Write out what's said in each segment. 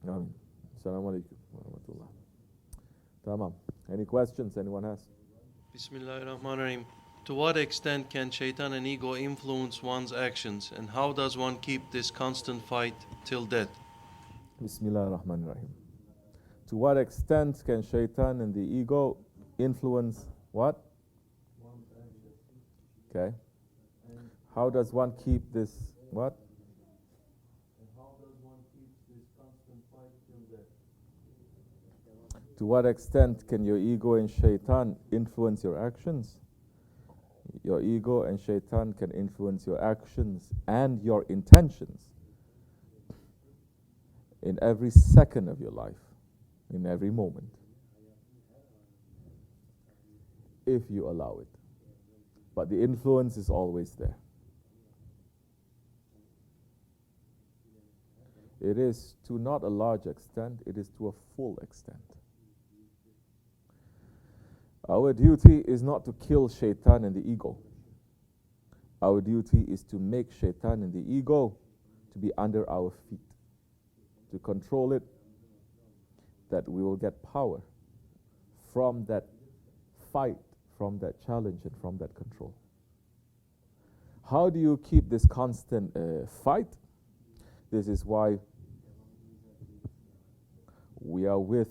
Amin. Assalamu alaikum wa rahmatullah. Tamam. Any questions anyone has? Bismillahirrahmanirrahim. To what extent can shaitan and ego influence one's actions, and how does one keep this constant fight till death? Bismillah ar-Rahman ar-Rahim. To what extent can shaitan and the ego influence what? Okay. How does one keep this what? To what extent can your ego and shaitan influence your actions? Your ego and shaitan can influence your actions and your intentions in every second of your life, in every moment, if you allow it. But the influence is always there. It is to not a large extent, it is to a full extent. Our duty is not to kill shaitan and the ego. Our duty is to make shaitan and the ego to be under our feet, to control it, that we will get power from that fight, from that challenge, and from that control. How do you keep this constant fight? This is why we are with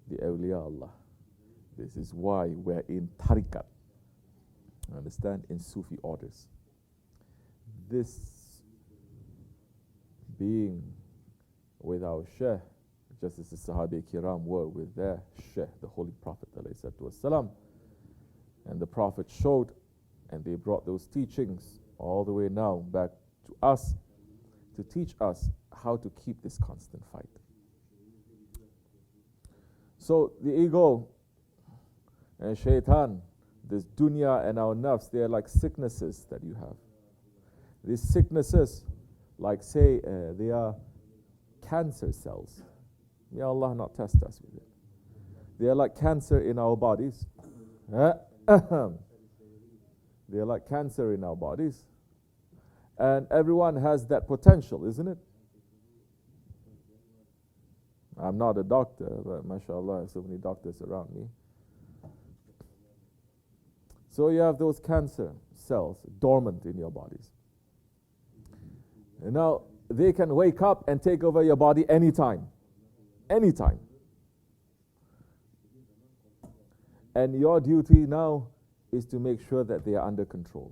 the awliya Allah. This is why we're in tariqat. Understand? In Sufi orders. This being with our Shaykh, just as the Sahabi Kiram were with their Shaykh, the Holy Prophet ﷺ, and the Prophet showed, and they brought those teachings all the way now back to us to teach us how to keep this constant fight. So the ego and shaitan, this dunya and our nafs, they are like sicknesses that you have. These sicknesses, like say, they are cancer cells. May Allah not test us with it. They are like cancer in our bodies. They are like cancer in our bodies. And everyone has that potential, isn't it? I'm not a doctor, but mashallah, so many doctors around me. So you have those cancer cells dormant in your bodies. And now they can wake up and take over your body anytime. Anytime. And your duty now is to make sure that they are under control.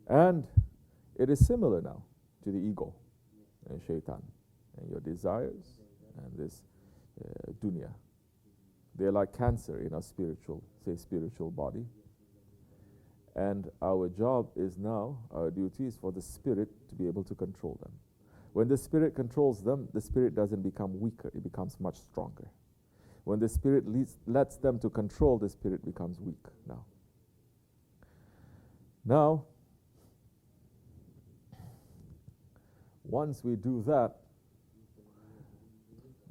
And it is similar now to the ego and shaitan and your desires and this dunya. They are like cancer in our spiritual body. And our job is now, our duty is for the spirit to be able to control them. When the spirit controls them, the spirit doesn't become weaker, it becomes much stronger. When the spirit lets them to control, the spirit becomes weak now. Now, once we do that,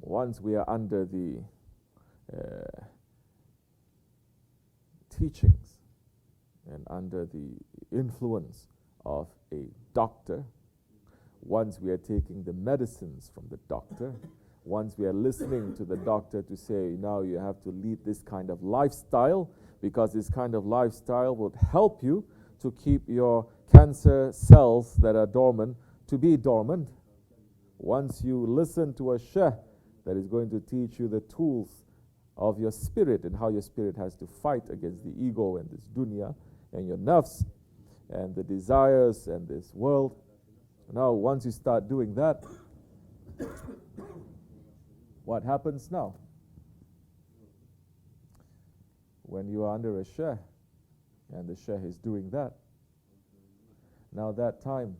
once we are under the teachings and under the influence of a doctor, once we are taking the medicines from the doctor, once we are listening to the doctor to say, now you have to lead this kind of lifestyle, because this kind of lifestyle will help you to keep your cancer cells that are dormant to be dormant. Once you listen to a sheikh that is going to teach you the tools of your spirit and how your spirit has to fight against the ego and this dunya and your nafs and the desires and this world. Now, once you start doing that, what happens now? When you are under a sheikh and the sheikh is doing that, now that time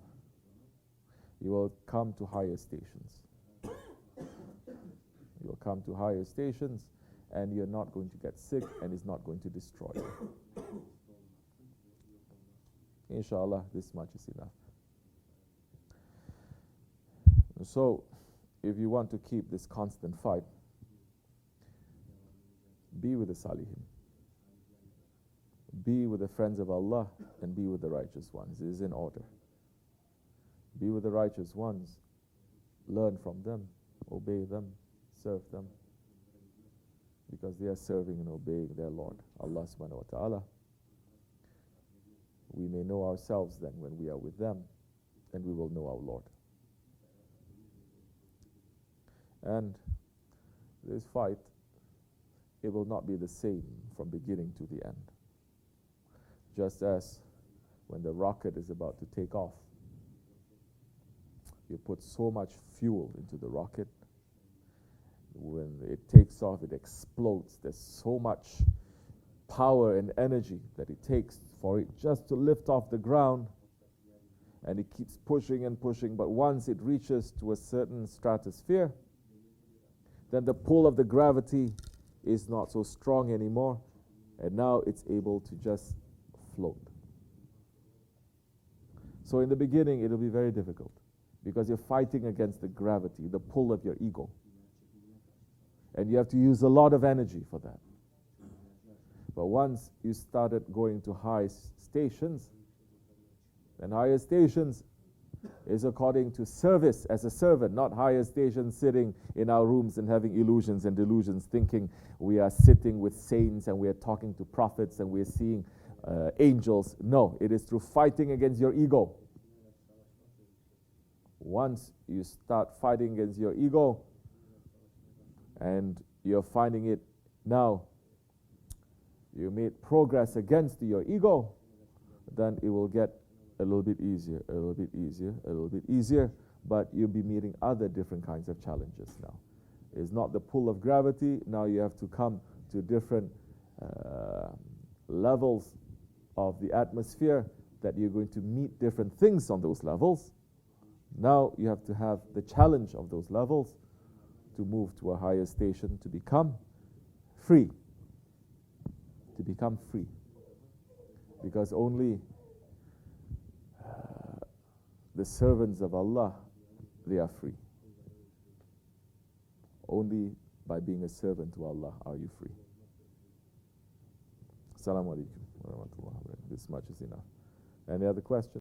you will come to higher stations. You will come to higher stations and you're not going to get sick and it's not going to destroy you. Inshallah, this much is enough. So, if you want to keep this constant fight, be with the Salihin. Be with the friends of Allah and be with the righteous ones. It is in order. Be with the righteous ones learn from them, obey them, serve them, because they are serving and obeying their Lord, Allah subhanahu wa ta'ala. We may know ourselves then when we are with them, and we will know our Lord. And this fight, it will not be the same from beginning to the end. Just as when the rocket is about to take off, you put so much fuel into the rocket. When it takes off, it explodes. There's so much power and energy that it takes for it just to lift off the ground. And it keeps pushing and pushing. But once it reaches to a certain stratosphere, then the pull of the gravity is not so strong anymore. And now it's able to just float. So in the beginning, it'll be very difficult, because you're fighting against the gravity, the pull of your ego. And you have to use a lot of energy for that. But once you started going to high stations, then higher stations is according to service as a servant, not higher stations sitting in our rooms and having illusions and delusions, thinking we are sitting with saints and we are talking to prophets and we are seeing angels. No, it is through fighting against your ego. Once you start fighting against your ego, and you're finding it now, you made progress against your ego, then it will get a little bit easier, a little bit easier, a little bit easier, but you'll be meeting other different kinds of challenges now. It's not the pull of gravity. Now you have to come to different levels of the atmosphere that you're going to meet different things on those levels. Now you have to have the challenge of those levels to move to a higher station, to become free. To become free. Because only the servants of Allah, they are free. Only by being a servant to Allah are you free. Assalamu alaikum wa rahmatullahi wa barakatuh. This much is enough. Any other questions?